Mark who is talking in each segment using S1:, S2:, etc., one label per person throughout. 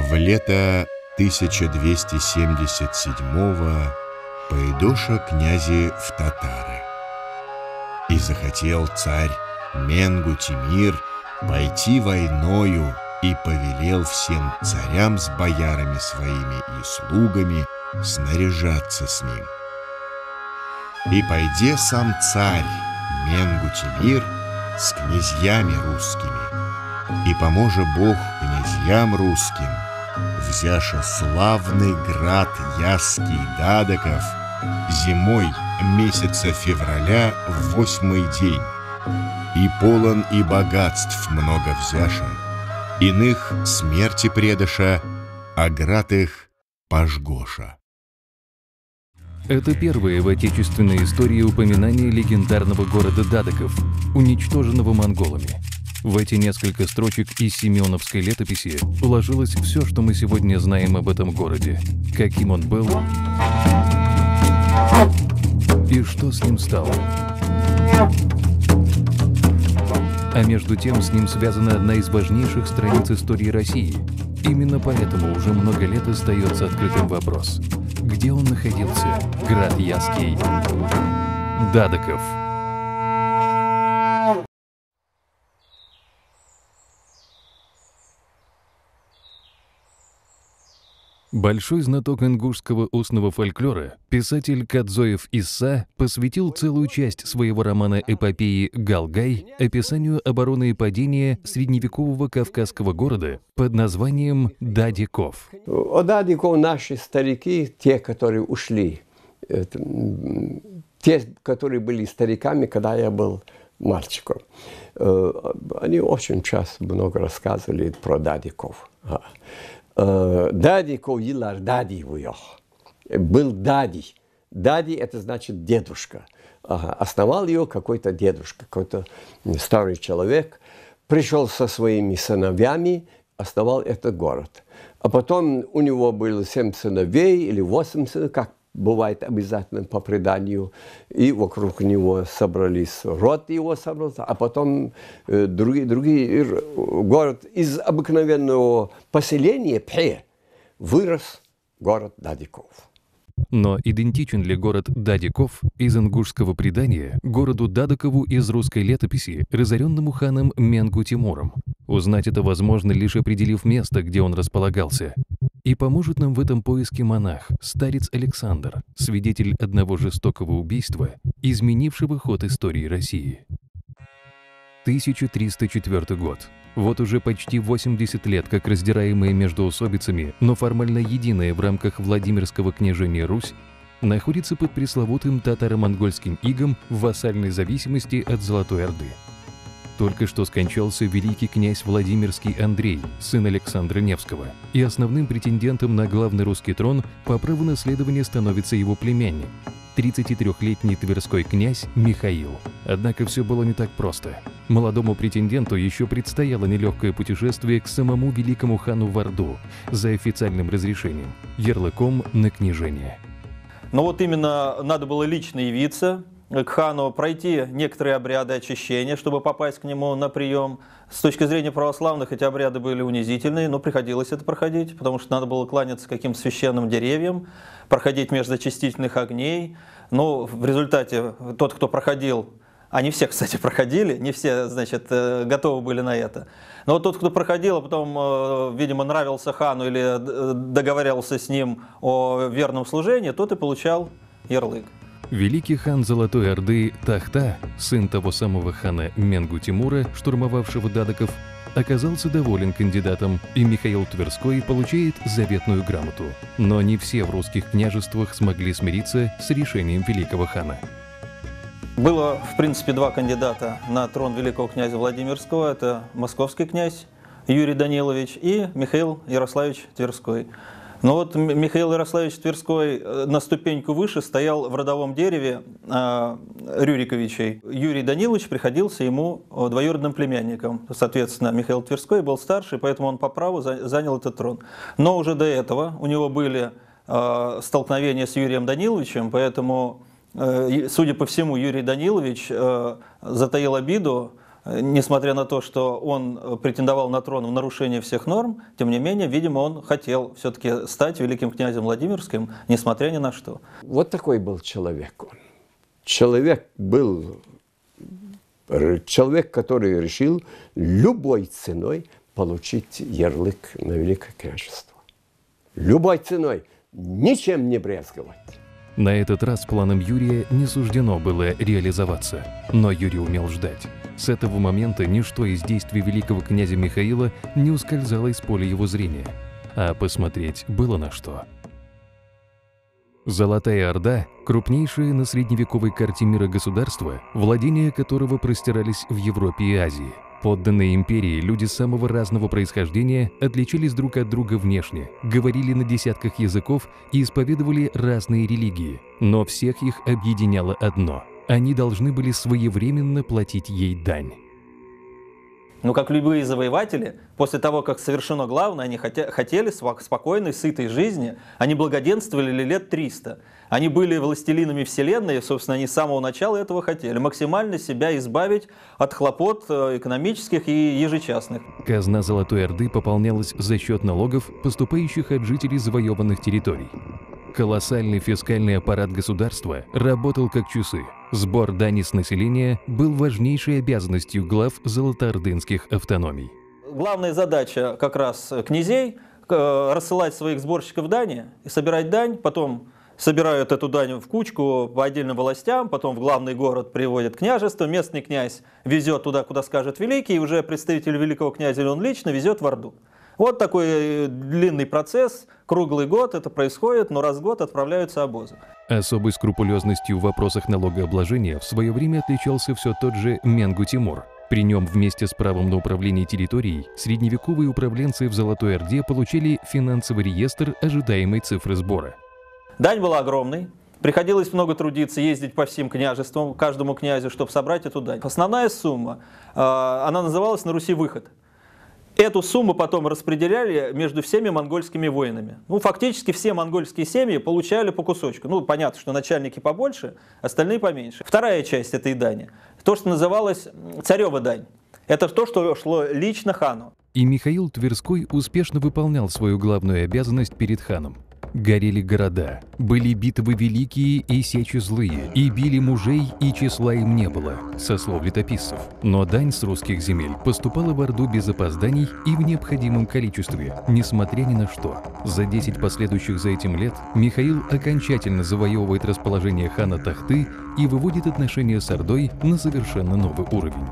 S1: В лето 1277-го пойдоша князи в татары. И захотел царь Менгу Тимир пойти войною и повелел всем царям с боярами своими и слугами снаряжаться с ним. И пойде сам царь Менгу Тимир с князьями русскими, и поможе Бог князьям русским, взяша славный град Ясский Дадоков зимой месяца февраля в 8-й день, и полон и богатств много взяша, иных смерти предаша, а град их пожгоша.
S2: Это первое в отечественной истории упоминание легендарного города Дадоков, уничтоженного монголами. В эти несколько строчек из Семеновской летописи уложилось все, что мы сегодня знаем об этом городе, каким он был и что с ним стало. А между тем с ним связана одна из важнейших страниц истории России. Именно поэтому уже много лет остается открытым вопрос: где он находился, град Ясский Дадоков? Большой знаток ингушского устного фольклора, писатель Кадзоев Исса посвятил целую часть своего романа-эпопеи «Галгай» описанию обороны и падения средневекового кавказского города под названием Дадиков.
S3: О Дадиков наши старики, те, которые ушли, те, которые были стариками, когда я был мальчиком, они очень часто много рассказывали про Дадиков. Дадиков елар дади вуях. Был дади. Дади — это значит дедушка. Основал ее какой-то дедушка, какой-то старый человек. Пришел со своими сыновьями, основал этот город. А потом у него было 7 сыновей или 8 сыновей, как бывает обязательно по преданию. И вокруг него собрались, род его собрался, а потом другие. Город из обыкновенного поселения Пхе вырос город Дадиков.
S2: Но идентичен ли город Дадиков из ингушского предания городу Дадакову из русской летописи, разоренному ханом Менгу Тимуром? Узнать это возможно, лишь определив место, где он располагался. И поможет нам в этом поиске монах, старец Александр, свидетель одного жестокого убийства, изменившего ход истории России. 1304 год. Вот уже почти 80 лет, как раздираемые междоусобицами, но формально единая в рамках Владимирского княжения Русь, находится под пресловутым татаро-монгольским игом в вассальной зависимости от Золотой Орды. Только что скончался великий князь Владимирский Андрей, сын Александра Невского, и основным претендентом на главный русский трон по праву наследования становится его племянник, 33-летний тверской князь Михаил. Однако все было не так просто. Молодому претенденту еще предстояло нелегкое путешествие к самому великому хану в Орду за официальным разрешением, ярлыком на княжение.
S4: Но вот именно надо было лично явиться к хану, пройти некоторые обряды очищения, чтобы попасть к нему на прием. С точки зрения православных эти обряды были унизительные, но приходилось это проходить, потому что надо было кланяться каким-то священным деревьям, проходить между очистительных огней. Но в результате тот, кто проходил, они все, кстати, проходили, не все, значит, готовы были на это. Но вот тот, кто проходил, а потом, видимо, нравился хану или договаривался с ним о верном служении, тот и получал ярлык.
S2: Великий хан Золотой Орды Тахта, сын того самого хана Менгу Тимура, штурмовавшего Дадоков, оказался доволен кандидатом, и Михаил Тверской получает заветную грамоту. Но не все в русских княжествах смогли смириться с решением великого хана.
S4: Было, в принципе, два кандидата на трон великого князя Владимирского. Это московский князь Юрий Данилович и Михаил Ярославич Тверской. Но вот Михаил Ярославич Тверской на ступеньку выше стоял в родовом дереве Рюриковичей. Юрий Данилович приходился ему двоюродным племянником. Соответственно, Михаил Тверской был старше, поэтому он по праву занял этот трон. Но уже до этого у него были столкновения с Юрием Даниловичем, поэтому, судя по всему, Юрий Данилович затаил обиду несмотря на то, что он претендовал на трон в нарушение всех норм, тем не менее, видимо, он хотел все-таки стать великим князем Владимирским, несмотря ни на что.
S3: Вот такой был человек он. Человек, который решил любой ценой получить ярлык на Великое княжество. Любой ценой, ничем не брезговать.
S2: На этот раз планам Юрия не суждено было реализоваться, но Юрий умел ждать. С этого момента ничто из действий великого князя Михаила не ускользало из поля его зрения, а посмотреть было на что. Золотая Орда – крупнейшее на средневековой карте мира государство, владения которого простирались в Европе и Азии. Подданные империи люди самого разного происхождения отличались друг от друга внешне, говорили на десятках языков и исповедовали разные религии, но всех их объединяло одно – они должны были своевременно платить ей дань.
S4: Но как любые завоеватели, после того, как совершено главное, они хотели спокойной, сытой жизни, они благоденствовали лет 300. Они были властелинами вселенной, и, собственно, они с самого начала этого хотели. Максимально себя избавить от хлопот экономических и ежечасных.
S2: Казна Золотой Орды пополнялась за счет налогов, поступающих от жителей завоеванных территорий. Колоссальный фискальный аппарат государства работал как часы. Сбор дани с населения был важнейшей обязанностью глав золотоордынских автономий.
S4: Главная задача как раз князей – рассылать своих сборщиков дани и собирать дань, потом собирают эту дань в кучку по отдельным властям, потом в главный город приводят княжество, местный князь везет туда, куда скажет великий, и уже представитель великого князя, или он лично, везет в Орду. Вот такой длинный процесс, круглый год это происходит, но раз в год отправляются обозы.
S2: Особой скрупулезностью в вопросах налогообложения в свое время отличался все тот же Менгу Тимур. При нем вместе с правом на управление территорией средневековые управленцы в Золотой Орде получили финансовый реестр ожидаемой цифры сбора.
S4: Дань была огромной. Приходилось много трудиться, ездить по всем княжествам, каждому князю, чтобы собрать эту дань. Основная сумма, она называлась на Руси «выход». Эту сумму потом распределяли между всеми монгольскими воинами. Ну, фактически все монгольские семьи получали по кусочку. Ну, понятно, что начальники побольше, остальные поменьше. Вторая часть этой дани, то, что называлось царева дань. Это то, что шло лично хану.
S2: И Михаил Тверской успешно выполнял свою главную обязанность перед ханом. Горели города, были битвы великие и сечи злые, и били мужей, и числа им не было, со слов летописцев. Но дань с русских земель поступала в Орду без опозданий и в необходимом количестве, несмотря ни на что. За 10 последующих за этим лет Михаил окончательно завоевывает расположение хана Тахты и выводит отношения с Ордой на совершенно новый уровень.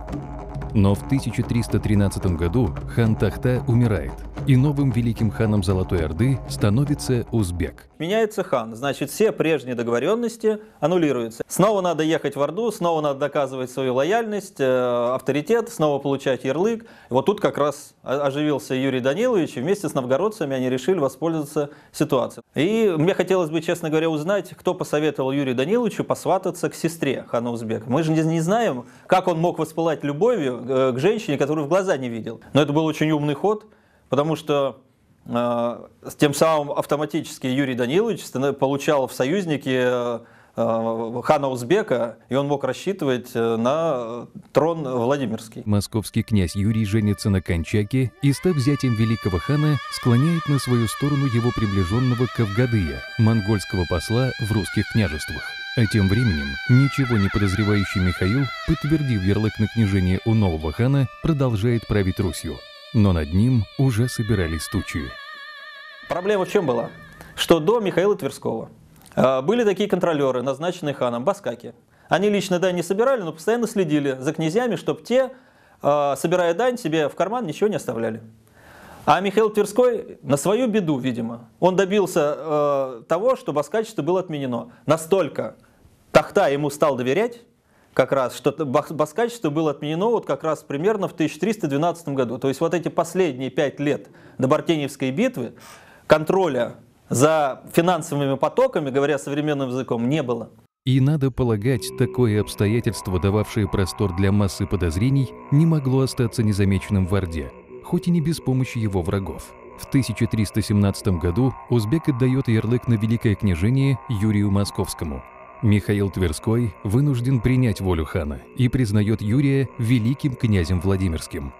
S2: Но в 1313 году хан Тахта умирает, и новым великим ханом Золотой Орды становится узбек.
S4: Меняется хан, значит, все прежние договоренности аннулируются. Снова надо ехать в Орду, снова надо доказывать свою лояльность, авторитет, снова получать ярлык. И вот тут как раз оживился Юрий Данилович, и вместе с новгородцами они решили воспользоваться ситуацией. И мне хотелось бы, честно говоря, узнать, кто посоветовал Юрию Даниловичу посвататься к сестре хана Узбека. Мы же не знаем, как он мог воспылать любовью к женщине, которую в глаза не видел. Но это был очень умный ход, потому что тем самым автоматически Юрий Данилович получал в союзники хана Узбека, и он мог рассчитывать на трон Владимирский.
S2: Московский князь Юрий женится на Кончаке и, став зятем великого хана, склоняет на свою сторону его приближенного Кавгадыя, монгольского посла в русских княжествах. А тем временем ничего не подозревающий Михаил, подтвердив ярлык на княжение у нового хана, продолжает править Русью. Но над ним уже собирались тучи.
S4: Проблема в чем была? Что до Михаила Тверского были такие контролеры, назначенные ханом, баскаки. Они лично дань не собирали, но постоянно следили за князьями, чтобы те, собирая дань, себе в карман ничего не оставляли. А Михаил Тверской на свою беду, видимо, он добился того, что баскачество было отменено. Настолько Тахта ему стал доверять, как раз, что баскачество было отменено вот как раз примерно в 1312 году. То есть вот эти последние 5 лет до Бартеневской битвы контроля за финансовыми потоками, говоря современным языком, не было.
S2: И надо полагать, такое обстоятельство, дававшее простор для массы подозрений, не могло остаться незамеченным в Орде, хоть и не без помощи его врагов. В 1317 году узбек отдает ярлык на Великое княжение Юрию Московскому. Михаил Тверской вынужден принять волю хана и признает Юрия великим князем Владимирским.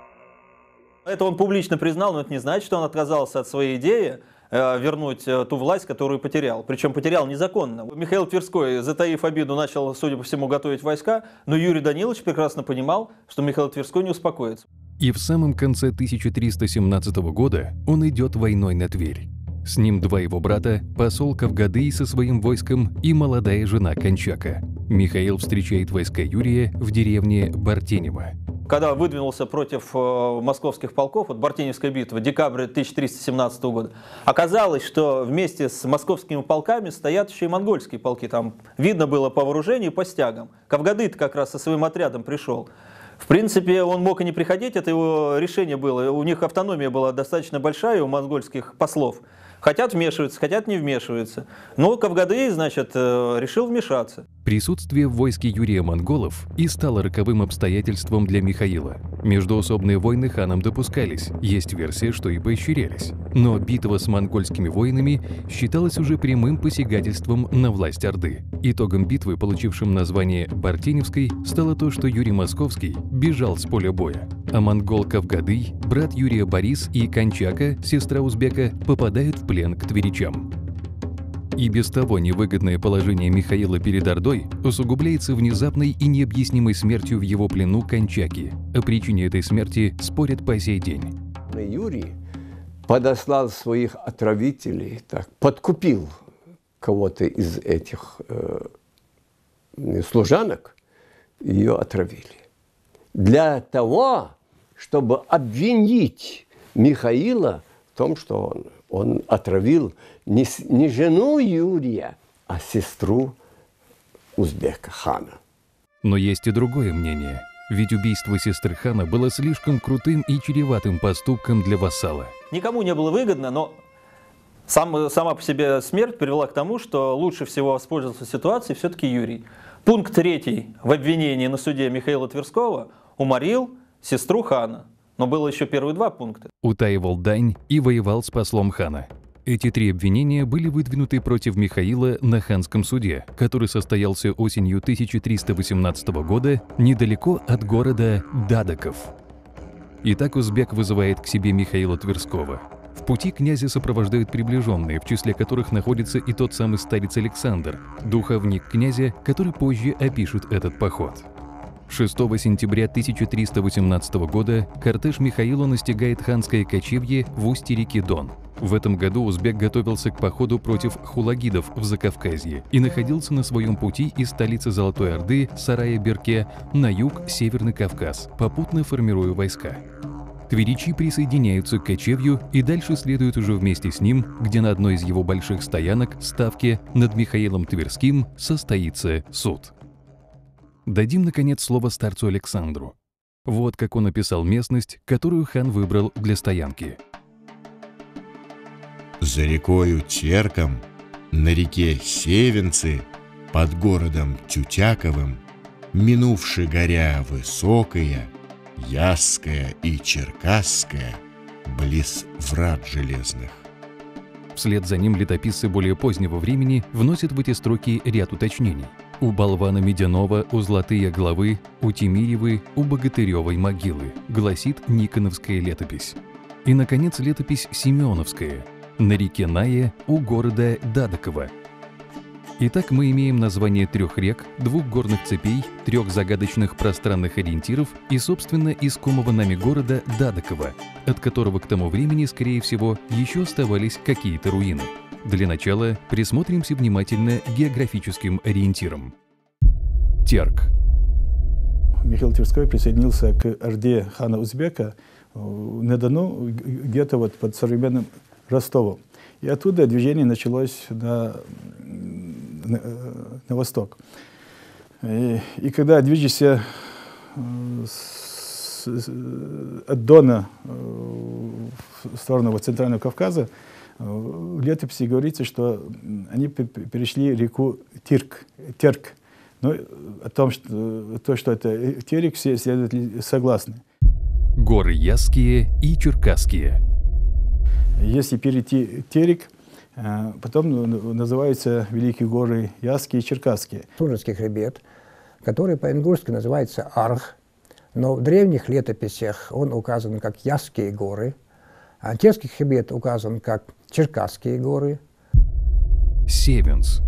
S4: Это он публично признал, но это не значит, что он отказался от своей идеи вернуть ту власть, которую потерял. Причем потерял незаконно. Михаил Тверской, затаив обиду, начал, судя по всему, готовить войска, но Юрий Данилович прекрасно понимал, что Михаил Тверской не успокоится.
S2: И в самом конце 1317 года он идет войной на Тверь. С ним два его брата, посол Кавгадый со своим войском и молодая жена Кончака. Михаил встречает войска Юрия в деревне Бартенево.
S4: Когда выдвинулся против московских полков, вот Бартеневская битва, декабрь 1317 года, оказалось, что вместе с московскими полками стоят еще и монгольские полки. Там видно было по вооружению и по стягам. Кавгадый как раз со своим отрядом пришел. В принципе, он мог и не приходить, это его решение было. У них автономия была достаточно большая, у монгольских послов. Хотят вмешиваются, хотят не вмешиваются. Но Кавгадый, значит, решил вмешаться.
S2: Присутствие в войске Юрия монголов и стало роковым обстоятельством для Михаила. Междоусобные войны ханом допускались, есть версия, что и поощрялись. Но битва с монгольскими воинами считалась уже прямым посягательством на власть Орды. Итогом битвы, получившим название Бартеневской, стало то, что Юрий Московский бежал с поля боя. А монгол Кавгадый, брат Юрия Борис и Кончака, сестра узбека, попадают в плен к тверичам. И без того невыгодное положение Михаила перед Ордой усугубляется внезапной и необъяснимой смертью в его плену Кончаки. О причине этой смерти спорят по сей день.
S3: Юрий подослал своих отравителей, так, подкупил кого-то из этих служанок, ее отравили. Для того, чтобы обвинить Михаила в том, что он отравил не жену Юрия, а сестру узбека, хана.
S2: Но есть и другое мнение. Ведь убийство сестры хана было слишком крутым и чреватым поступком для вассала.
S4: Никому не было выгодно, но сама по себе смерть привела к тому, что лучше всего воспользовался ситуацией все-таки Юрий. Пункт 3 в обвинении на суде Михаила Тверского: уморил сестру хана. Но было еще первые два пункта.
S2: Утаивал дань и воевал с послом хана. Эти три обвинения были выдвинуты против Михаила на ханском суде, который состоялся осенью 1318 года недалеко от города Дадаков. Итак, узбек вызывает к себе Михаила Тверского. В пути князя сопровождают приближенные, в числе которых находится и тот самый старец Александр, духовник князя, который позже опишет этот поход. 6 сентября 1318 года кортеж Михаила настигает ханское кочевье в устье реки Дон. В этом году узбек готовился к походу против хулагидов в Закавказье и находился на своем пути из столицы Золотой Орды, Сарая-Берке, на юг Северный Кавказ, попутно формируя войска. Тверичи присоединяются к кочевью и дальше следуют уже вместе с ним, где на одной из его больших стоянок, ставке, над Михаилом Тверским состоится суд. Дадим, наконец, слово старцу Александру. Вот как он описал местность, которую хан выбрал для стоянки.
S1: За рекою Терком, на реке Севенцы, под городом Тютяковым, минувши горя Высокая, Ясская и Черкасская, близ врат железных.
S2: Вслед за ним летописцы более позднего времени вносят в эти строки ряд уточнений. У болвана Медяного, у Золотые главы, у Тимиревы, у Богатыревой могилы, гласит Никоновская летопись. И, наконец, летопись Симеоновская, на реке Нае, у города Дадакова. Итак, мы имеем название 3 рек, 2 горных цепей, 3 загадочных пространных ориентиров и, собственно, искомого нами города Дадакова, от которого к тому времени, скорее всего, еще оставались какие-то руины. Для начала присмотримся внимательно к географическим ориентирам. Терк.
S5: Михаил Тверской присоединился к орде хана Узбека на Дону, где-то вот под современным Ростовом. И оттуда движение началось на восток. И когда движешься от Дона в сторону Центрального Кавказа, в летописи говорится, что они перешли реку Терк. Но о том, что это Терек, все исследователи согласны.
S2: Горы Ясские и Черкасские.
S5: Если перейти Терек, Потом называются Великие горы Ясские и Черкасские.
S6: Сунжский хребет, который по-ингушски называется Арх, но в древних летописях он указан как Ясские горы, а Терский хребет указан как Черкасские горы.
S2: Севенс.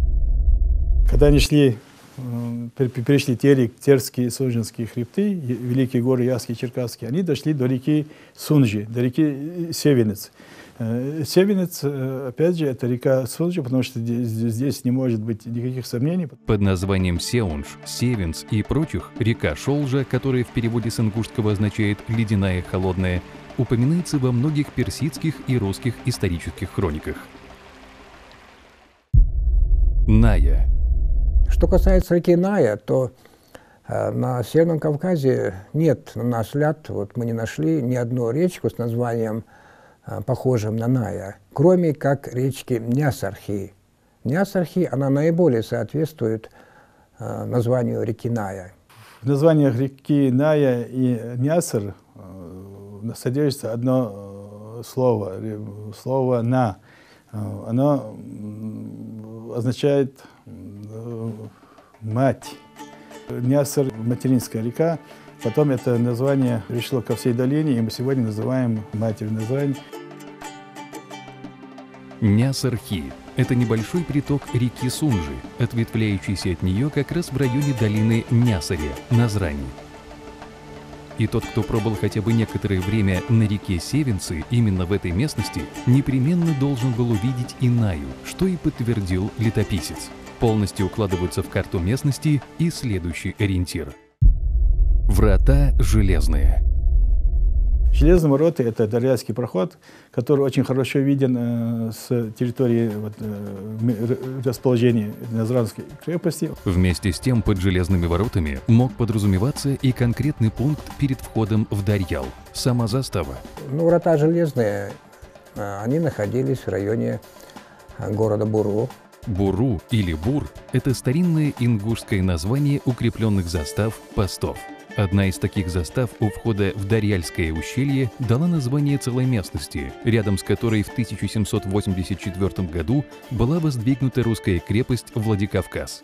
S5: Когда они перешли Терские и Сунжинские хребты, Великие горы Ясские и Черкасские, они дошли до реки Сунжи, до реки Севенец. Севенец, опять же, это река Сунжи, потому что здесь не может быть никаких сомнений.
S2: Под названием Сеунж, Севенц и прочих река Шолжа, которая в переводе с ингушского означает «ледяная, холодная», упоминается во многих персидских и русских исторических хрониках. Ная.
S6: Что касается реки Ная, то на Северном Кавказе нет, на наш взгляд, вот мы не нашли ни одну речку с названием, похожим на Ная, кроме как речки Нясархи. Нясархи, она наиболее соответствует названию реки Ная.
S5: В названиях реки Ная и Нясар содержится одно слово «на». Оно означает «мать». Нясар – материнская река. Потом это название пришло ко всей долине, и мы сегодня называем матерью названием.
S2: Нясархи – это небольшой приток реки Сунжи, ответвляющийся от нее как раз в районе долины Нясаря, Назрани. И тот, кто пробыл хотя бы некоторое время на реке Севенцы, именно в этой местности, непременно должен был увидеть и Наю, что и подтвердил летописец. Полностью укладываются в карту местности и следующий ориентир. Врата железные.
S5: Железные ворота – это Дарьяльский проход, который очень хорошо виден с территории расположения Назранской крепости.
S2: Вместе с тем, под железными воротами мог подразумеваться и конкретный пункт перед входом в Дарьял – сама застава.
S6: Врата железные, они находились в районе города Буру.
S2: Буру или Бур – это старинное ингушское название укрепленных застав, постов. Одна из таких застав у входа в Дарьяльское ущелье дала название целой местности, рядом с которой в 1784 году была воздвигнута русская крепость Владикавказ.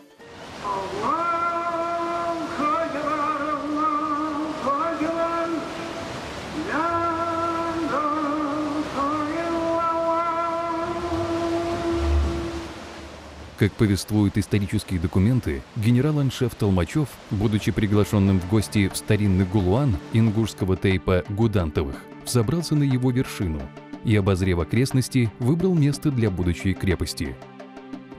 S2: Как повествуют исторические документы, генерал-аншеф Толмачев, будучи приглашенным в гости в старинный Гулуан ингушского тейпа Гудантовых, взобрался на его вершину и, обозрев окрестности, выбрал место для будущей крепости.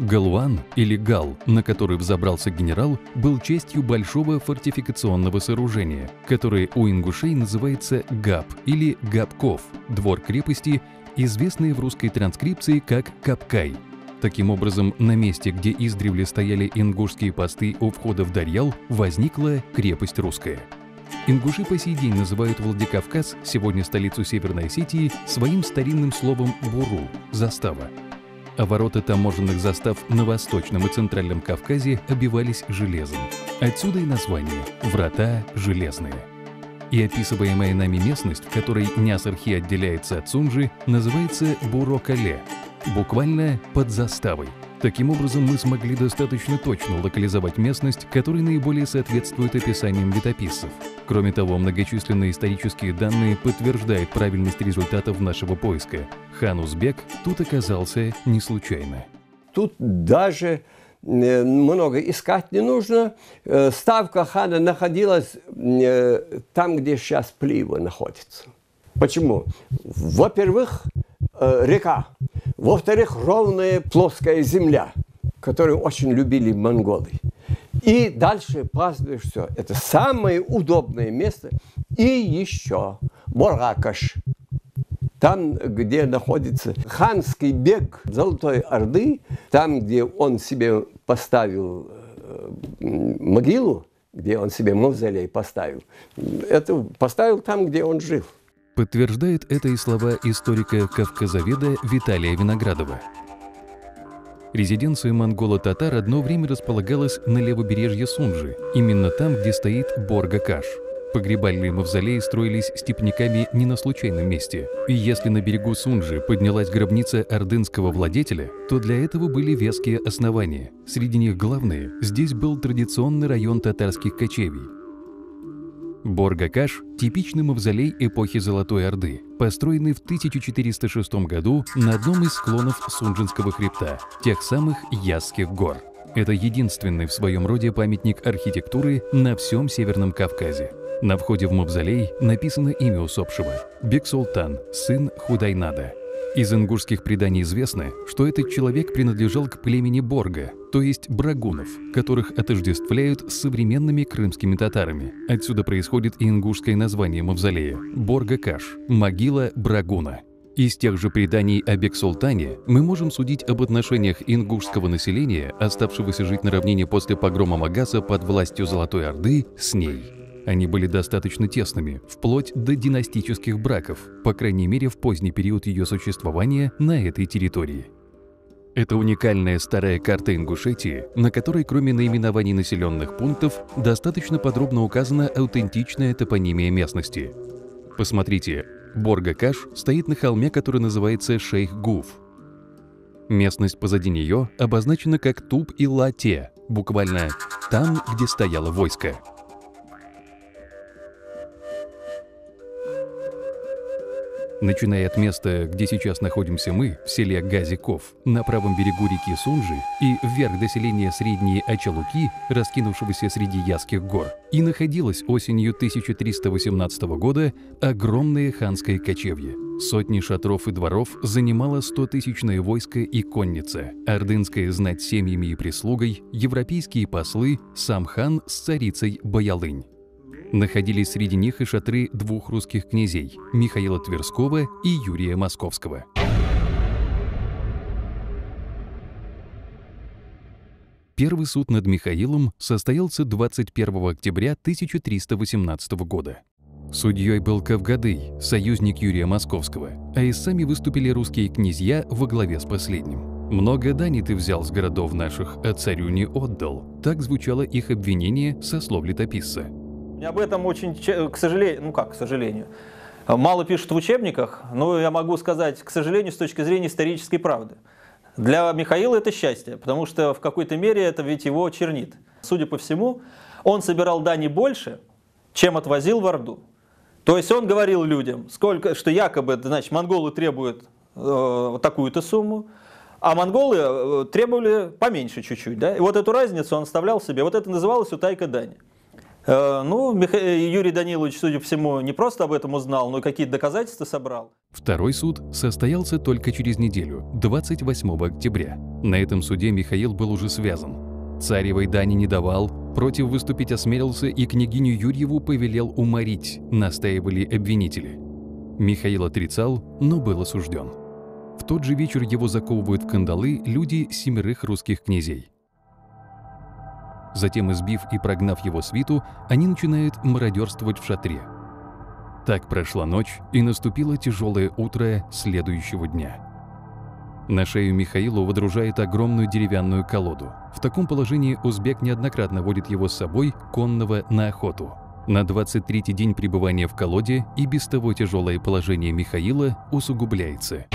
S2: Галуан или Гал, на который взобрался генерал, был частью большого фортификационного сооружения, которое у ингушей называется Габ или Габков, двор крепости, известный в русской транскрипции как Капкай. Таким образом, на месте, где издревле стояли ингушские посты у входа в Дарьял, возникла крепость русская. Ингуши по сей день называют Владикавказ, сегодня столицу Северной Осетии, своим старинным словом «буру» – «застава». А ворота таможенных застав на Восточном и Центральном Кавказе обивались железом. Отсюда и название «Врата железные». И описываемая нами местность, в которой Нясархи отделяется от Сунжи, называется Бурокале, буквально «под заставой». Таким образом, мы смогли достаточно точно локализовать местность, которая наиболее соответствует описаниям летописцев. Кроме того, многочисленные исторические данные подтверждают правильность результатов нашего поиска. Хан Узбек тут оказался не случайно.
S3: Тут даже много искать не нужно. Ставка хана находилась там, где сейчас Плива находится. Почему? Во-первых, река. Во-вторых, ровная плоская земля, которую очень любили монголы. И дальше пастбище, все. Это самое удобное место. И еще Боракаш. Там, где находится ханский бег Золотой Орды, там, где он себе поставил могилу, где он себе мавзолей поставил, это поставил там, где он жил.
S2: Подтверждает это и слова историка-кавказоведа Виталия Виноградова. Резиденция монголо-татар одно время располагалась на левобережье Сунжи, именно там, где стоит Боргакаш. Погребальные мавзолеи строились степняками не на случайном месте. И если на берегу Сунжи поднялась гробница ордынского владетеля, то для этого были веские основания. Среди них главные – здесь был традиционный район татарских кочевий. Борга-Каш – типичный мавзолей эпохи Золотой Орды, построенный в 1406 году на одном из склонов Сунжинского хребта, тех самых Ясских гор. Это единственный в своем роде памятник архитектуры на всем Северном Кавказе. На входе в мавзолей написано имя усопшего – Бексултан, сын Худайнада. Из ингушских преданий известно, что этот человек принадлежал к племени Борга, то есть брагунов, которых отождествляют с современными крымскими татарами. Отсюда происходит и ингушское название мавзолея – Борга-Каш – могила брагуна. Из тех же преданий о Бексултане мы можем судить об отношениях ингушского населения, оставшегося жить на равнине после погрома Магаса под властью Золотой Орды, с ней. Они были достаточно тесными, вплоть до династических браков, по крайней мере в поздний период ее существования на этой территории. Это уникальная старая карта Ингушетии, на которой кроме наименований населенных пунктов достаточно подробно указана аутентичная топонимия местности. Посмотрите, Борга-Каш стоит на холме, который называется Шейх-Гуф. Местность позади нее обозначена как Туб-и-Ла-Те, буквально «там, где стояло войско». Начиная от места, где сейчас находимся мы, в селе Газиков, на правом берегу реки Сунжи, и вверх до селения Средние Ачалуки, раскинувшегося среди Ясских гор, и находилось осенью 1318 года огромное ханское кочевье. Сотни шатров и дворов занимало 100-тысячное войско и конница, ордынская знать с семьями и прислугой, европейские послы, сам хан с царицей Баялынь. Находились среди них и шатры двух русских князей – Михаила Тверского и Юрия Московского. Первый суд над Михаилом состоялся 21 октября 1318 года. Судьей был Кавгадый, союзник Юрия Московского, а и сами выступили русские князья во главе с последним. «Много дани ты взял с городов наших, а царю не отдал». Так звучало их обвинение со слов летописца.
S4: Об этом очень, к сожалению, мало пишут в учебниках, но я могу сказать, к сожалению, с точки зрения исторической правды. Для Михаила это счастье, потому что в какой-то мере это ведь его чернит. Судя по всему, он собирал дани больше, чем отвозил в Орду. То есть он говорил людям, что якобы, значит, монголы требуют такую-то сумму, а монголы требовали поменьше чуть-чуть. Да? И вот эту разницу он оставлял себе. Вот это называлось утайка дани. Юрий Данилович, судя по всему, не просто об этом узнал, но и какие-то доказательства собрал.
S2: Второй суд состоялся только через неделю, 28 октября. На этом суде Михаил был уже связан. Царевой дани не давал, против выступить осмелился и княгиню Юрьеву повелел уморить, настаивали обвинители. Михаил отрицал, но был осужден. В тот же вечер его заковывают в кандалы люди 7 русских князей. Затем, избив и прогнав его свиту, они начинают мародерствовать в шатре. Так прошла ночь, и наступило тяжелое утро следующего дня. На шею Михаилу водружает огромную деревянную колоду. В таком положении узбек неоднократно водит его с собой, конного, на охоту. На 23-й день пребывания в колоде и без того тяжелое положение Михаила усугубляется.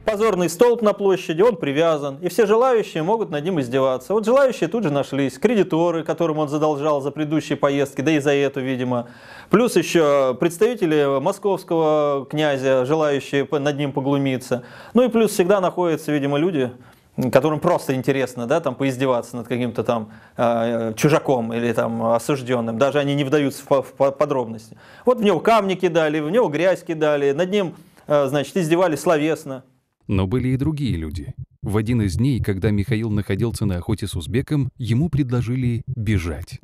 S4: Позорный столб на площади, он привязан, и все желающие могут над ним издеваться. Вот желающие тут же нашлись, кредиторы, которым он задолжал за предыдущие поездки, да и за эту, видимо. Плюс еще представители московского князя, желающие над ним поглумиться. Ну и плюс всегда находятся, видимо, люди, которым просто интересно, да, там, поиздеваться над каким-то там чужаком или там осужденным. Даже они не вдаются в подробности. Вот в него камни кидали, в него грязь кидали, над ним, значит, издевались словесно.
S2: Но были и другие люди. В один из дней, когда Михаил находился на охоте с узбеком, ему предложили бежать.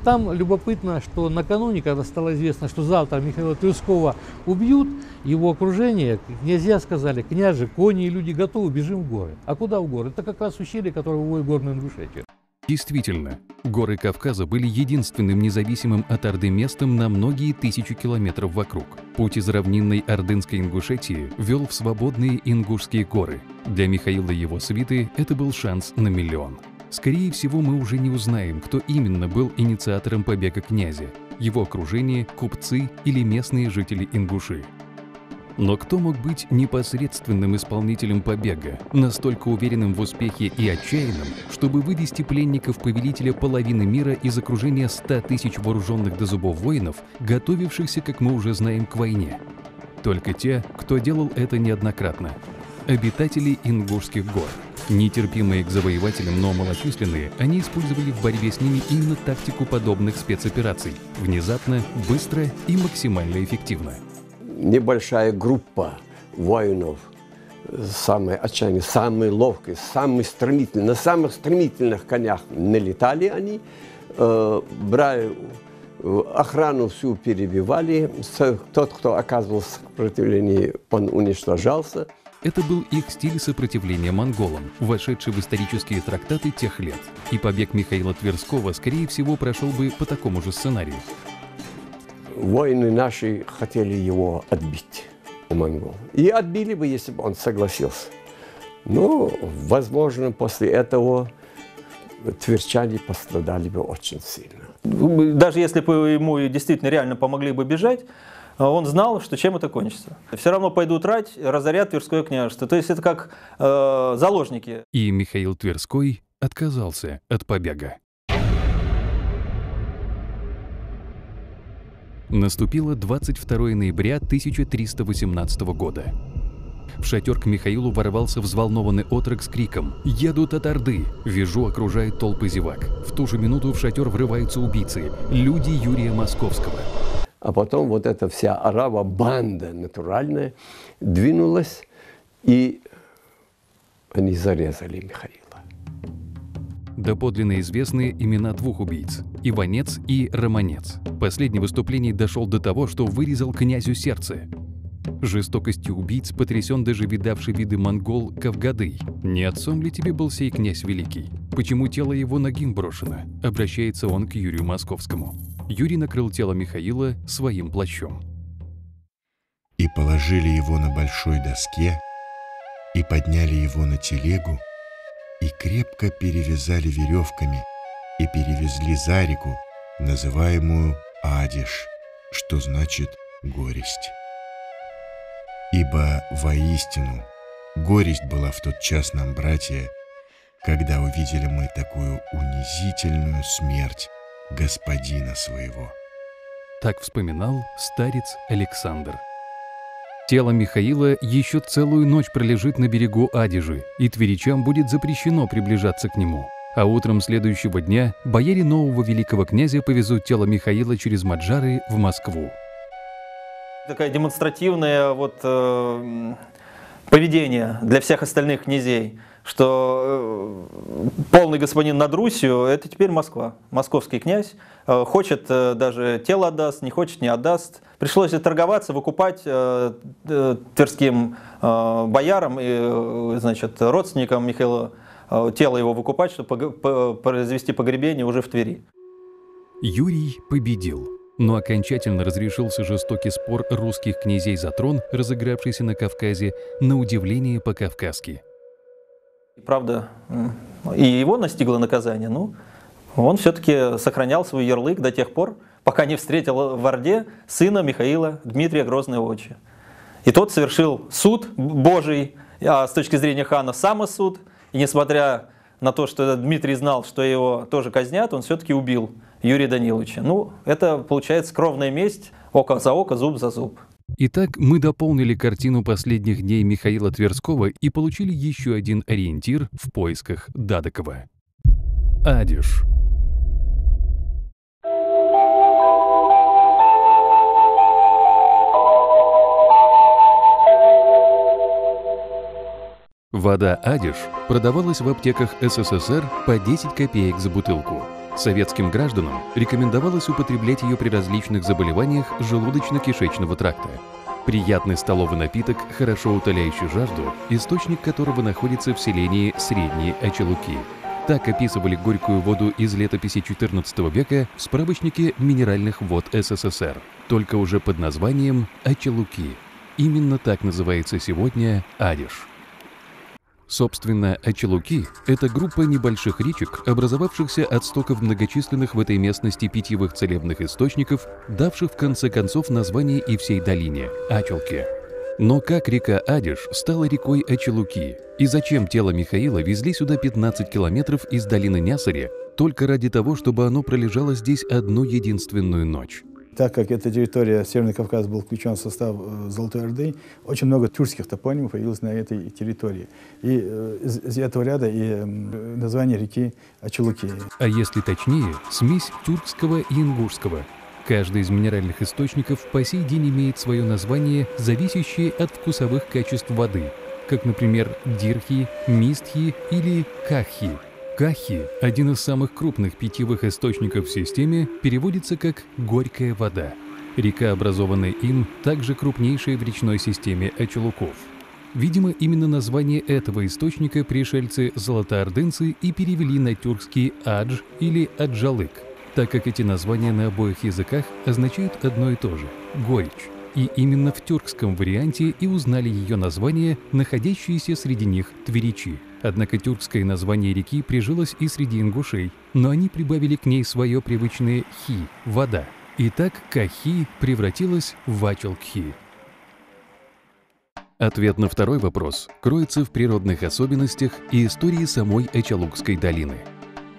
S7: Там любопытно, что накануне, когда стало известно, что завтра Михаила Тверского убьют, его окружение, князья сказали: княже, кони и люди готовы, бежим в горы. А куда в горы? Это как раз ущелье, которое выводит в Горную Ингушетию.
S2: Действительно, горы Кавказа были единственным независимым от Орды местом на многие тысячи километров вокруг. Путь из равнинной ордынской Ингушетии вел в свободные Ингушские горы. Для Михаила и его свиты это был шанс на миллион. Скорее всего, мы уже не узнаем, кто именно был инициатором побега князя, его окружение, купцы или местные жители Ингуши. Но кто мог быть непосредственным исполнителем побега, настолько уверенным в успехе и отчаянным, чтобы вывести пленников повелителя половины мира из окружения 100 тысяч вооруженных до зубов воинов, готовившихся, как мы уже знаем, к войне? Только те, кто делал это неоднократно. Обитатели Ингушских гор. Нетерпимые к завоевателям, но малочисленные, они использовали в борьбе с ними именно тактику подобных спецопераций. Внезапно, быстро и максимально эффективно.
S3: Небольшая группа воинов, самые отчаянные, самые ловкие, самые стремительные, на самых стремительных конях налетали они, брали охрану всю, перебивали, тот, кто оказывал сопротивление, он уничтожался.
S2: Это был их стиль сопротивления монголам, вошедший в исторические трактаты тех лет. И побег Михаила Тверского, скорее всего, прошел бы по такому же сценарию.
S3: Воины наши хотели его отбить у монгол. И отбили бы, если бы он согласился. Но, возможно, после этого тверчане пострадали бы очень сильно.
S4: Даже если бы ему действительно реально помогли бы бежать, он знал, что чем это кончится. Все равно пойдут рать, разорят Тверское княжество. То есть это как заложники.
S2: И Михаил Тверской отказался от побега. Наступило 22 ноября 1318 года. В шатер к Михаилу ворвался взволнованный отрок с криком «Едут от Орды!». Вижу, окружает толпы зевак. В ту же минуту в шатер врываются убийцы, люди Юрия Московского.
S3: А потом вот эта вся арава, банда натуральная, двинулась, и они зарезали Михаила.
S2: Доподлинно известны имена двух убийц – Иванец и Романец. Последний в выступлении дошел до того, что вырезал князю сердце. Жестокостью убийц потрясен даже видавший виды монгол Кавгадый. «Не отцом ли тебе был сей князь великий? Почему тело его нагим брошено?» Обращается он к Юрию Московскому. Юрий накрыл тело Михаила своим плащом.
S1: «И положили его на большой доске, и подняли его на телегу, и крепко перевязали веревками, и перевезли за реку, называемую Адиш, что значит «горесть». Ибо воистину горесть была в тот час нам, братья, когда увидели мы такую унизительную смерть господина своего».
S2: Так вспоминал старец Александр. Тело Михаила еще целую ночь пролежит на берегу Адижи, и тверичам будет запрещено приближаться к нему. А утром следующего дня бояре нового великого князя повезут тело Михаила через Маджары в Москву.
S4: Такое демонстративное поведение для всех остальных князей, что полный господин над Русью – это теперь Москва. Московский князь хочет, даже тело отдаст, не хочет, не отдаст. Пришлось торговаться, выкупать тверским боярам и, значит, родственникам Михаила тело его выкупать, чтобы произвести погребение уже в Твери.
S2: Юрий победил, но окончательно разрешился жестокий спор русских князей за трон, разыгравшийся на Кавказе, на удивление по-кавказски.
S4: Правда, и его настигло наказание, но он все-таки сохранял свой ярлык до тех пор, пока не встретил в Орде сына Михаила, Дмитрия Грозного-Отча. И тот совершил суд Божий, а с точки зрения хана самосуд, и несмотря на то, что Дмитрий знал, что его тоже казнят, он все-таки убил Юрия Даниловича. Ну, это получается кровная месть, око за око, зуб за зуб.
S2: Итак, мы дополнили картину последних дней Михаила Тверского и получили еще один ориентир в поисках Дадокова. Адиш. Вода Адиш продавалась в аптеках СССР по 10 копеек за бутылку. Советским гражданам рекомендовалось употреблять ее при различных заболеваниях желудочно-кишечного тракта. Приятный столовый напиток, хорошо утоляющий жажду, источник которого находится в селении Средние Очелуки. Так описывали горькую воду из летописи XIV века в справочнике минеральных вод СССР, только уже под названием Очелуки. Именно так называется сегодня Адиш. Собственно, Ачалуки – это группа небольших речек, образовавшихся от стоков многочисленных в этой местности питьевых целебных источников, давших в конце концов название и всей долине – Ачалки. Но как река Адиш стала рекой Ачалуки? И зачем тело Михаила везли сюда 15 километров из долины Нясари только ради того, чтобы оно пролежало здесь одну единственную ночь?
S5: Так как эта территория, Северный Кавказ был включен в состав Золотой Орды, очень много тюркских топонимов появилось на этой территории. И из этого ряда и название реки Ачалуки.
S2: А если точнее, смесь тюркского и ингушского. Каждый из минеральных источников по сей день имеет свое название, зависящее от вкусовых качеств воды, как, например, дирхи, мистхи или кахи. Кахи, один из самых крупных питьевых источников в системе, переводится как «горькая вода». Река, образованная им, также крупнейшая в речной системе Ачалуков. Видимо, именно название этого источника пришельцы-золотоордынцы и перевели на тюркский «адж» или «аджалык», так как эти названия на обоих языках означают одно и то же – «горечь». И именно в тюркском варианте и узнали ее название, находящиеся среди них тверичи. Однако тюркское название реки прижилось и среди ингушей, но они прибавили к ней свое привычное «хи» – «вода». И так Кахи превратилась в Ачалкхи. Ответ на второй вопрос кроется в природных особенностях и истории самой Ачалукской долины.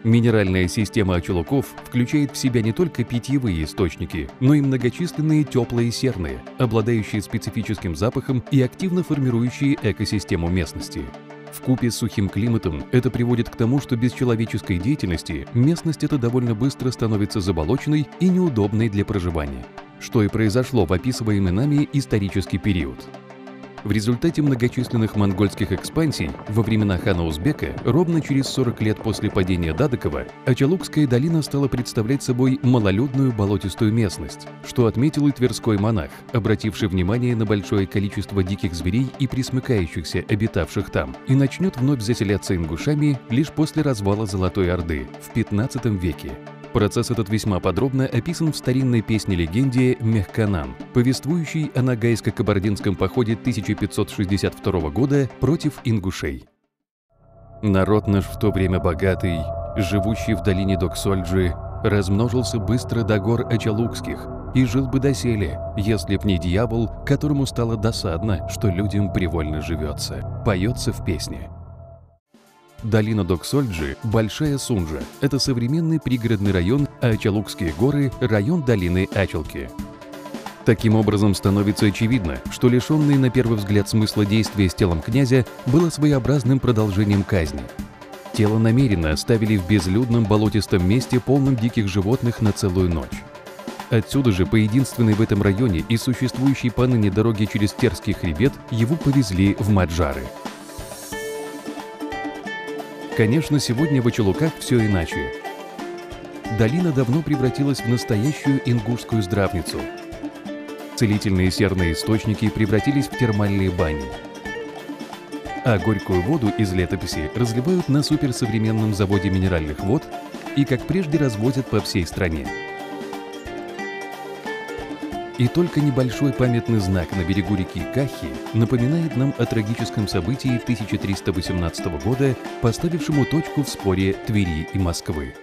S2: Минеральная система Ачалуков включает в себя не только питьевые источники, но и многочисленные теплые серные, обладающие специфическим запахом и активно формирующие экосистему местности. Вкупе с сухим климатом это приводит к тому, что без человеческой деятельности местность эта довольно быстро становится заболоченной и неудобной для проживания, что и произошло в описываемый нами исторический период. В результате многочисленных монгольских экспансий во времена хана Узбека, ровно через 40 лет после падения Дадыкова, Ачалукская долина стала представлять собой малолюдную болотистую местность, что отметил и тверской монах, обративший внимание на большое количество диких зверей и пресмыкающихся, обитавших там, и начнет вновь заселяться ингушами лишь после развала Золотой Орды в XV веке. Процесс этот весьма подробно описан в старинной песне-легенде «Мехканан», повествующей о ногайско-кабардинском походе 1562 года против ингушей. Народ наш в то время богатый, живущий в долине Доксольджи, размножился быстро до гор Ачалукских и жил бы доселе, если б не дьявол, которому стало досадно, что людям привольно живется, поется в песне. Долина Доксольджи – Большая Сунжа. Это современный пригородный район, а Ачалукские горы – район долины Ачалки. Таким образом, становится очевидно, что лишенное на первый взгляд смысла действия с телом князя было своеобразным продолжением казни. Тело намеренно оставили в безлюдном болотистом месте, полном диких животных, на целую ночь. Отсюда же, по единственной в этом районе и существующей поныне дороге через Терский хребет, его повезли в Маджары. Конечно, сегодня в Ачалуках все иначе. Долина давно превратилась в настоящую ингушскую здравницу. Целительные серные источники превратились в термальные бани. А горькую воду из летописи разливают на суперсовременном заводе минеральных вод и, как прежде, развозят по всей стране. И только небольшой памятный знак на берегу реки Кахи напоминает нам о трагическом событии 1318 года, поставившему точку в споре Твери и Москвы.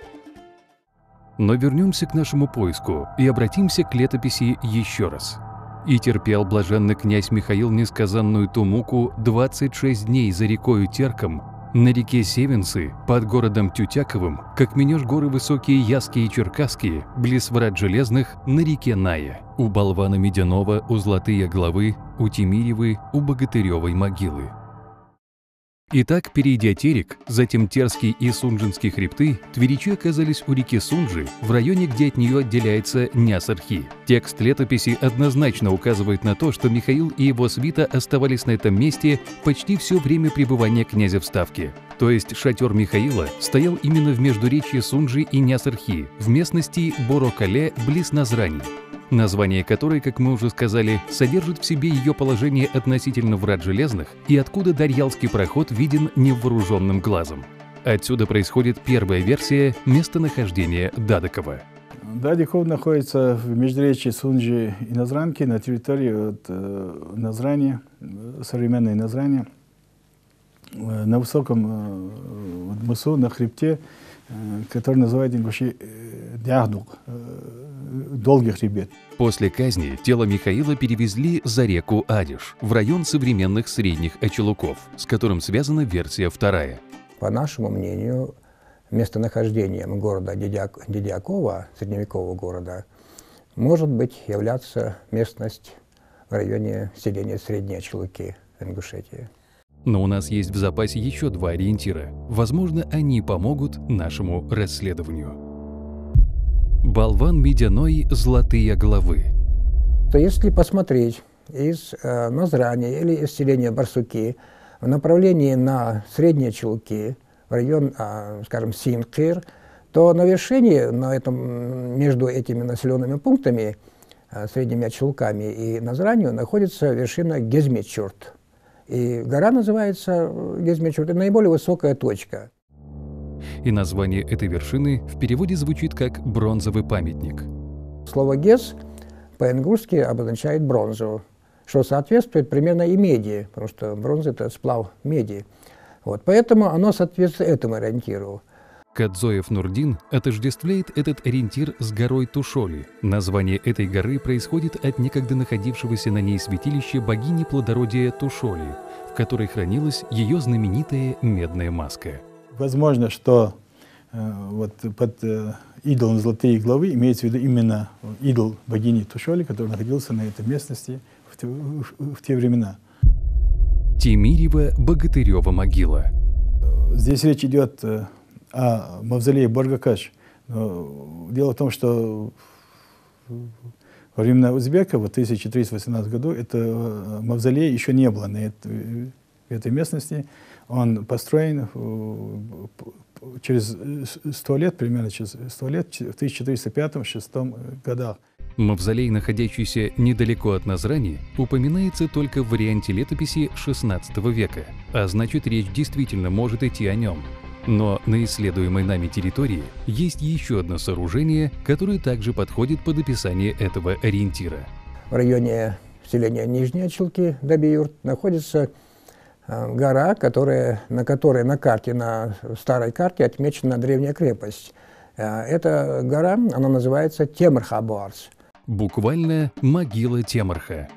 S2: Но вернемся к нашему поиску и обратимся к летописи еще раз. «И терпел блаженный князь Михаил несказанную ту муку 26 дней за рекою Терком, на реке Севенцы, под городом Тютяковым, как минешь горы высокие Яские и Черкасские, близ врат железных, на реке Ная, у болвана Медяного, у Златые главы, у Тимиревы, у Богатыревой могилы». Итак, перейдя Терек, затем Терский и Сунжинские хребты, тверичи оказались у реки Сунжи, в районе, где от нее отделяется Нясархи. Текст летописи однозначно указывает на то, что Михаил и его свита оставались на этом месте почти все время пребывания князя в Ставке. То есть шатер Михаила стоял именно в междуречье Сунжи и Нясархи, в местности Борокале, близ Назрани, название которой, как мы уже сказали, содержит в себе ее положение относительно врат железных и откуда Дарьялский проход виден невооруженным глазом. Отсюда происходит первая версия местонахождения Дадыкова.
S5: Дадыков находится в междуречье Сунжи и Назранки, на территории Назрани, современной Назрани. на высоком мысу, на хребте, который называют ингуши Дягдук, долгий хребет.
S2: После казни тело Михаила перевезли за реку Адиш, в район современных Средних Очелуков, с которым связана версия вторая.
S6: По нашему мнению, местонахождением города Дедякова, средневекового города, может быть являться местность в районе селения Средние Очелуки в Ингушетии.
S2: Но у нас есть в запасе еще два ориентира. Возможно, они помогут нашему расследованию. Болван медяной «Золотые головы».
S6: То если посмотреть из Назрани или из селения Барсуки в направлении на Средние Очелуки, в район, скажем, Синкир, то на вершине, между этими населенными пунктами, Средними Очелуками и Назранью, находится вершина Гезмечурт. И гора называется Гезмечурт, это наиболее высокая точка.
S2: И название этой вершины в переводе звучит как «бронзовый памятник».
S6: Слово «гез» по-ингушски обозначает бронзу, что соответствует примерно и меди, потому что бронза – это сплав меди. Вот, поэтому оно соответствует этому ориентиру.
S2: Кадзоев Нурдин отождествляет этот ориентир с горой Тушоли. Название этой горы происходит от некогда находившегося на ней святилища богини плодородия Тушоли, в которой хранилась ее знаменитая медная маска.
S5: Возможно, что вот под идолом «Золотые головы» имеется в виду именно идол богини Тушоли, который находился на этой местности в те времена.
S2: Тимирева Богатырева могила.
S5: Здесь речь идет о мавзолее Боргакаш. Дело в том, что во времена Узбека, в 1318 году, это мавзолей еще не было на этой местности. Он построен через 100 лет, примерно через 100 лет, в 1405-1406 годах.
S2: Мавзолей, находящийся недалеко от Назрани, упоминается только в варианте летописи XVI века, а значит, речь действительно может идти о нем. Но на исследуемой нами территории есть еще одно сооружение, которое также подходит под описание этого ориентира.
S6: В районе селения Нижние Очелуки, Дабиюрт, находится гора, на которой на карте, на старой карте отмечена древняя крепость. Эта гора, она называется Темрха-Буарс.
S2: Буквально «могила Темрха».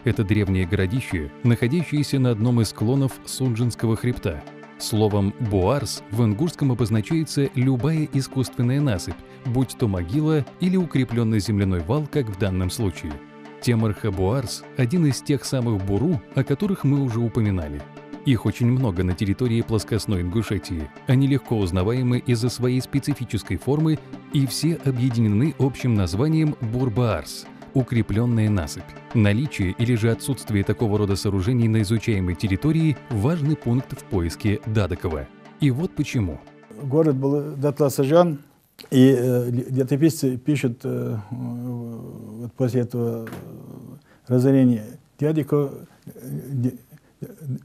S2: Это древнее городище, находящееся на одном из склонов Сунжинского хребта. Словом «буарс» в ингушском обозначается любая искусственная насыпь, будь то могила или укрепленный земляной вал, как в данном случае. Темрха-Буарс – один из тех самых буру, о которых мы уже упоминали. Их очень много на территории плоскостной Ингушетии. Они легко узнаваемы из-за своей специфической формы, и все объединены общим названием Бурбаарс – укрепленная насыпь. Наличие или же отсутствие такого рода сооружений на изучаемой территории – важный пункт в поиске Дадокова. И вот почему.
S5: Город был дотла сожжен, и летописцы пишут вот после этого разорения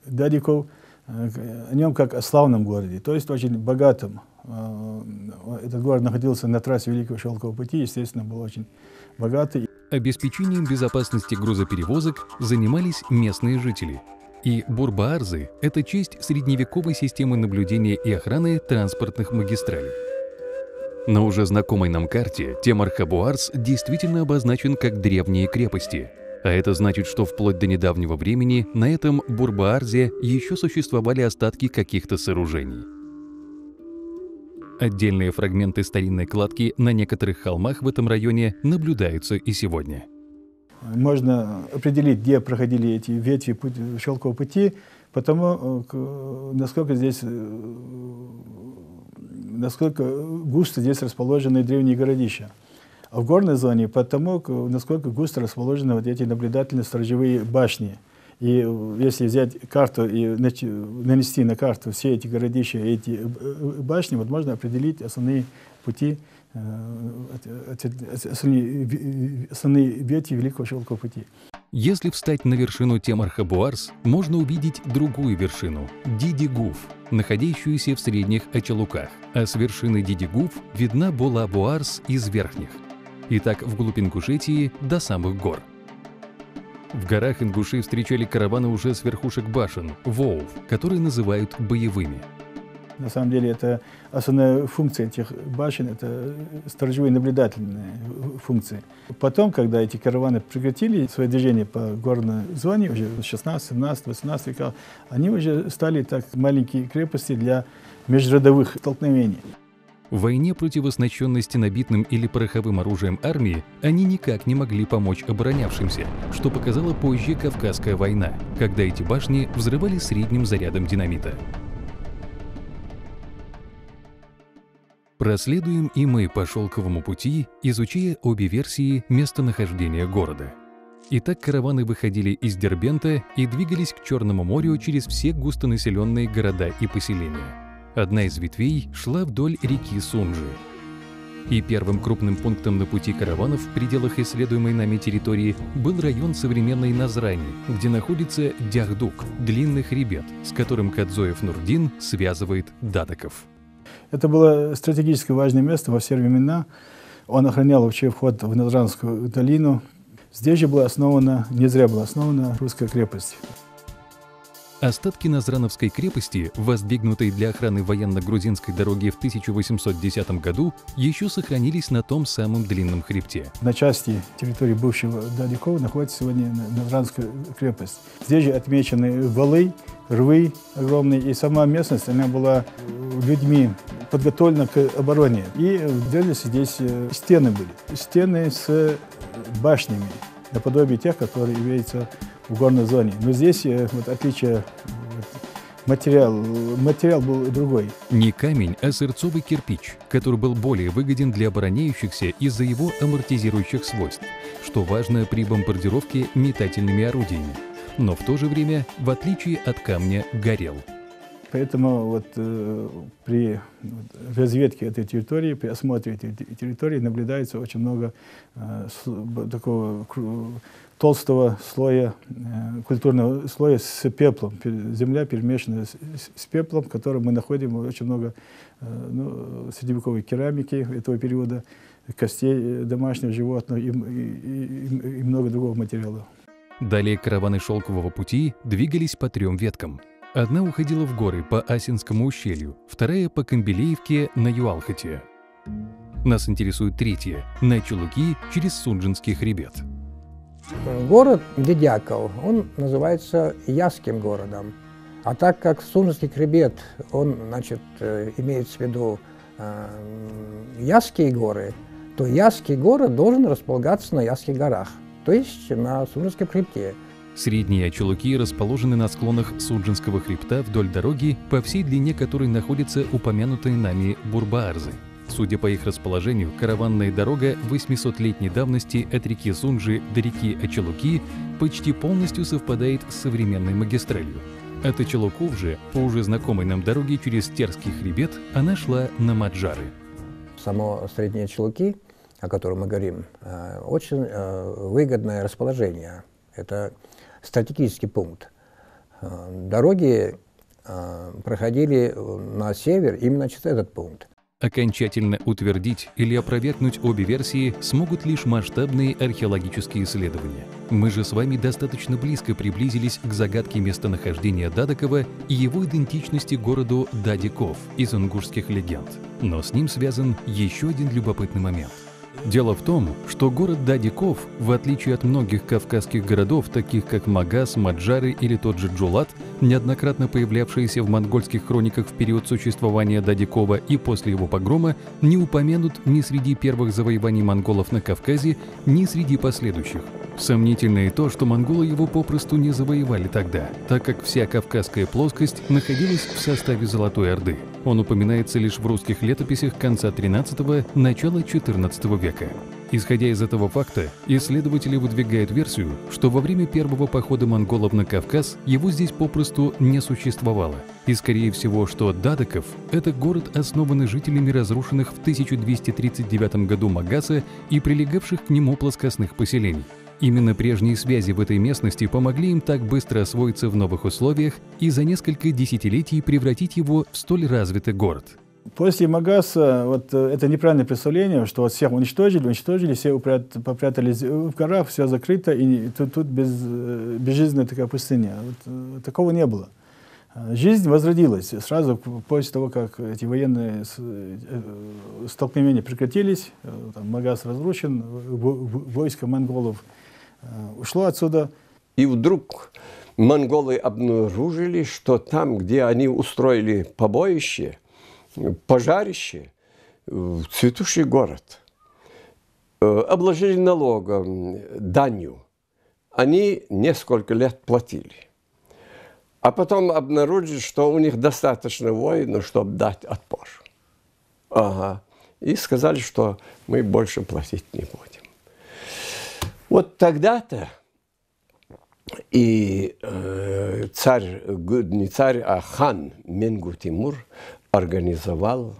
S5: Дадиков о нем как о славном городе, то есть очень богатом. Этот город находился на трассе Великого Шелкового пути, естественно, был очень богатый.
S2: Обеспечением безопасности грузоперевозок занимались местные жители. И бурбаарзы – это часть средневековой системы наблюдения и охраны транспортных магистралей. На уже знакомой нам карте Темрха-Буарс действительно обозначен как древние крепости. А это значит, что вплоть до недавнего времени на этом Бурбаарзе еще существовали остатки каких-то сооружений. Отдельные фрагменты старинной кладки на некоторых холмах в этом районе наблюдаются и сегодня.
S5: Можно определить, где проходили эти ветви Шелкового пути, потому насколько густо здесь расположены древние городища. А в горной зоне потому, насколько густо расположены вот эти наблюдательно-сторожевые башни. И если взять карту и нанести на карту все эти городища, эти башни, вот можно определить основные пути, основные ветви Великого Шелкового пути.
S2: Если встать на вершину Темрха-Буарс, можно увидеть другую вершину – Дидигуф, находящуюся в Средних Очелуках, а с вершины Дидигуф видна Бола-Буарс из Верхних. И так вглубь Ингушетии до самых гор. В горах ингуши встречали караваны уже с верхушек башен, воов, которые называют боевыми.
S5: На самом деле, это основная функция этих башен, это сторожевые наблюдательные функции. Потом, когда эти караваны прекратили свое движение по горной зоне, уже в 16, 17, 18 веках, они уже стали так маленькие крепости для межродовых столкновений.
S2: В войне против оснащенной стенобитным или пороховым оружием армии они никак не могли помочь оборонявшимся, что показала позже Кавказская война, когда эти башни взрывали средним зарядом динамита. Проследуем и мы по шелковому пути, изучая обе версии местонахождения города. Итак, караваны выходили из Дербента и двигались к Черному морю через все густонаселенные города и поселения. Одна из ветвей шла вдоль реки Сунжи. И первым крупным пунктом на пути караванов в пределах исследуемой нами территории был район современной Назрани, где находится Дяхдук, длинный хребет, с которым Кадзоев Нурдин связывает дадоков.
S5: Это было стратегически важное место во все времена. Он охранял вообще вход в Назранскую долину. Здесь же была основана, не зря была основана русская крепость.
S2: Остатки Назрановской крепости, воздвигнутой для охраны военно-грузинской дороги в 1810 году, еще сохранились на том самом длинном хребте.
S5: На части территории бывшего Дадикова находится сегодня Назранская крепость. Здесь же отмечены валы, рвы огромные, и сама местность, она была людьми подготовлена к обороне. И делались здесь стены были. Стены с башнями, наподобие тех, которые имеются в горной зоне. Но здесь вот отличие, материал был другой.
S2: Не камень, а сырцовый кирпич, который был более выгоден для обороняющихся из-за его амортизирующих свойств, что важно при бомбардировке метательными орудиями. Но в то же время, в отличие от камня, горел.
S5: Поэтому вот при разведке этой территории, при осмотре этой территории наблюдается очень много такого толстого слоя, культурного слоя с пеплом. Земля перемешана с пеплом, в котором мы находим очень много средневековой керамики этого периода, костей домашних животных и много другого материала.
S2: Далее караваны шелкового пути двигались по 3 веткам. Одна уходила в горы по Асинскому ущелью, вторая по Камбелеевке на Юалхате. Нас интересует третья, на Чулуки через Сунжинский хребет.
S6: Город Дедяков, он называется Ясским городом. А так как Сунжинский хребет, он, значит, имеется в виду Ясские горы, то Ясский город должен располагаться на Ясских горах, то есть на Сунжинском хребте.
S2: Средние Ачалуки расположены на склонах Сунжинского хребта вдоль дороги, по всей длине которой находятся упомянутые нами Бурбаарзы. Судя по их расположению, караванная дорога 800-летней давности от реки Сунжи до реки Ачалуки почти полностью совпадает с современной магистралью. От Ачалуков же, по уже знакомой нам дороге через Терский хребет, она шла на Маджары.
S6: Само Средние Ачалуки, о котором мы говорим, очень выгодное расположение. Это стратегический пункт. Дороги проходили на север именно через этот пункт.
S2: Окончательно утвердить или опровергнуть обе версии смогут лишь масштабные археологические исследования. Мы же с вами достаточно близко приблизились к загадке местонахождения Дадокова и его идентичности городу Дадиков из ингушских легенд. Но с ним связан еще один любопытный момент. Дело в том, что город Дадиков, в отличие от многих кавказских городов, таких как Магас, Маджары или тот же Джулат, неоднократно появлявшиеся в монгольских хрониках в период существования Дадикова и после его погрома, не упомянут ни среди первых завоеваний монголов на Кавказе, ни среди последующих. Сомнительно и то, что монголы его попросту не завоевали тогда, так как вся Кавказская плоскость находилась в составе Золотой Орды. Он упоминается лишь в русских летописях конца XIII – начала XIV века. Исходя из этого факта, исследователи выдвигают версию, что во время первого похода монголов на Кавказ его здесь попросту не существовало. И скорее всего, что Дадоков – это город, основанный жителями разрушенных в 1239 году Магаса и прилегавших к нему плоскостных поселений. Именно прежние связи в этой местности помогли им так быстро освоиться в новых условиях и за несколько десятилетий превратить его в столь развитый город.
S5: После Магаса вот это неправильное представление, что вот всех уничтожили, все попрятались в горах, все закрыто, и тут безжизненная такая пустыня. Вот, такого не было. Жизнь возродилась сразу после того, как эти военные столкновения прекратились, там, Магас разрушен, войско монголов ушло отсюда.
S3: И вдруг монголы обнаружили, что там, где они устроили побоище, пожарище, цветущий город, обложили налогом, данью. Они несколько лет платили. А потом обнаружили, что у них достаточно воинов, чтобы дать отпор. Ага. И сказали, что мы больше платить не будем. Вот тогда-то и царь, не царь, а хан Менгу Тимур организовал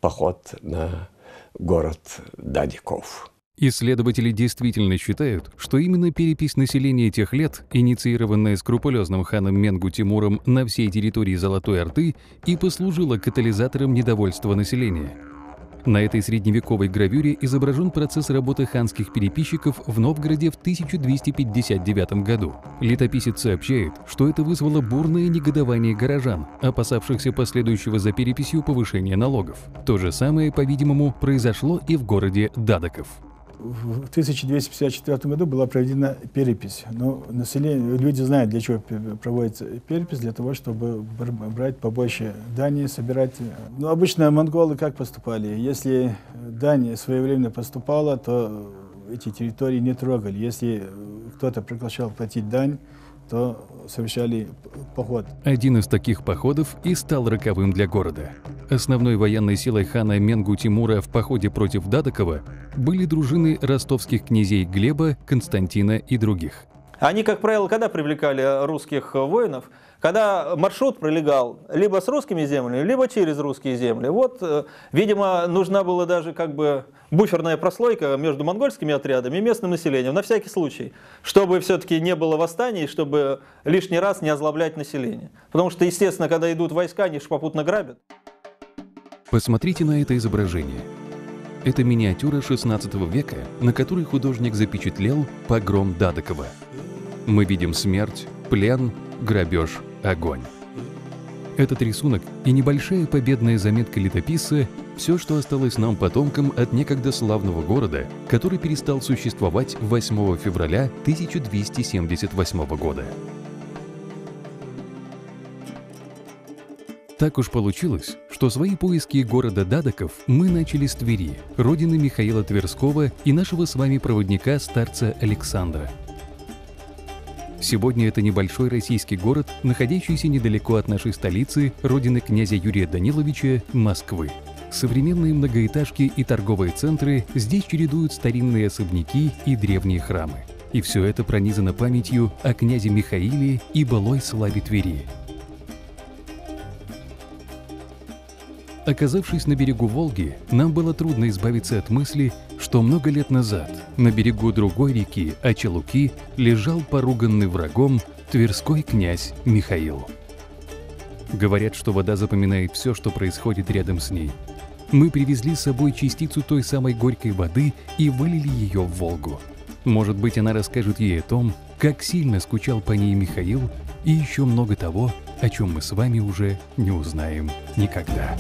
S3: поход на город Дадиков.
S2: Исследователи действительно считают, что именно перепись населения тех лет, инициированная скрупулезным ханом Менгу Тимуром на всей территории Золотой Орды, и послужила катализатором недовольства населения. На этой средневековой гравюре изображен процесс работы ханских переписчиков в Новгороде в 1259 году. Летописец сообщает, что это вызвало бурное негодование горожан, опасавшихся последующего за переписью повышения налогов. То же самое, по-видимому, произошло и в городе Дадоков.
S5: В 1254 году была проведена перепись. Но население, люди знают, для чего проводится перепись, для того, чтобы брать побольше дани, собирать. Но обычно монголы как поступали? Если дань своевременно поступала, то эти территории не трогали. Если кто-то прекращал платить дань, то совершали поход.
S2: Один из таких походов и стал роковым для города. Основной военной силой хана Менгу Тимура в походе против Дадокова были дружины ростовских князей Глеба, Константина и других.
S4: Они, как правило, когда привлекали русских воинов, когда маршрут пролегал либо с русскими землями, либо через русские земли. Вот, видимо, нужна была даже как бы буферная прослойка между монгольскими отрядами и местным населением, на всякий случай, чтобы все-таки не было восстаний, чтобы лишний раз не озлоблять население. Потому что, естественно, когда идут войска, они же попутно грабят.
S2: Посмотрите на это изображение. Это миниатюра XVI века, на которой художник запечатлел погром Дадокова. Мы видим смерть, плен, грабеж, огонь. Этот рисунок и небольшая победная заметка летописца – все, что осталось нам потомкам от некогда славного города, который перестал существовать 8 февраля 1278 года. Так уж получилось, что свои поиски города Дадоков мы начали с Твери, родины Михаила Тверского и нашего с вами проводника старца Александра. Сегодня это небольшой российский город, находящийся недалеко от нашей столицы, родины князя Юрия Даниловича, Москвы. Современные многоэтажки и торговые центры здесь чередуют старинные особняки и древние храмы. И все это пронизано памятью о князе Михаиле и былой славе Твери. Оказавшись на берегу Волги, нам было трудно избавиться от мысли, что много лет назад на берегу другой реки, Очелуки, лежал поруганный врагом тверской князь Михаил. Говорят, что вода запоминает все, что происходит рядом с ней. Мы привезли с собой частицу той самой горькой воды и вылили ее в Волгу. Может быть, она расскажет ей о том, как сильно скучал по ней Михаил, и еще много того, о чем мы с вами уже не узнаем никогда.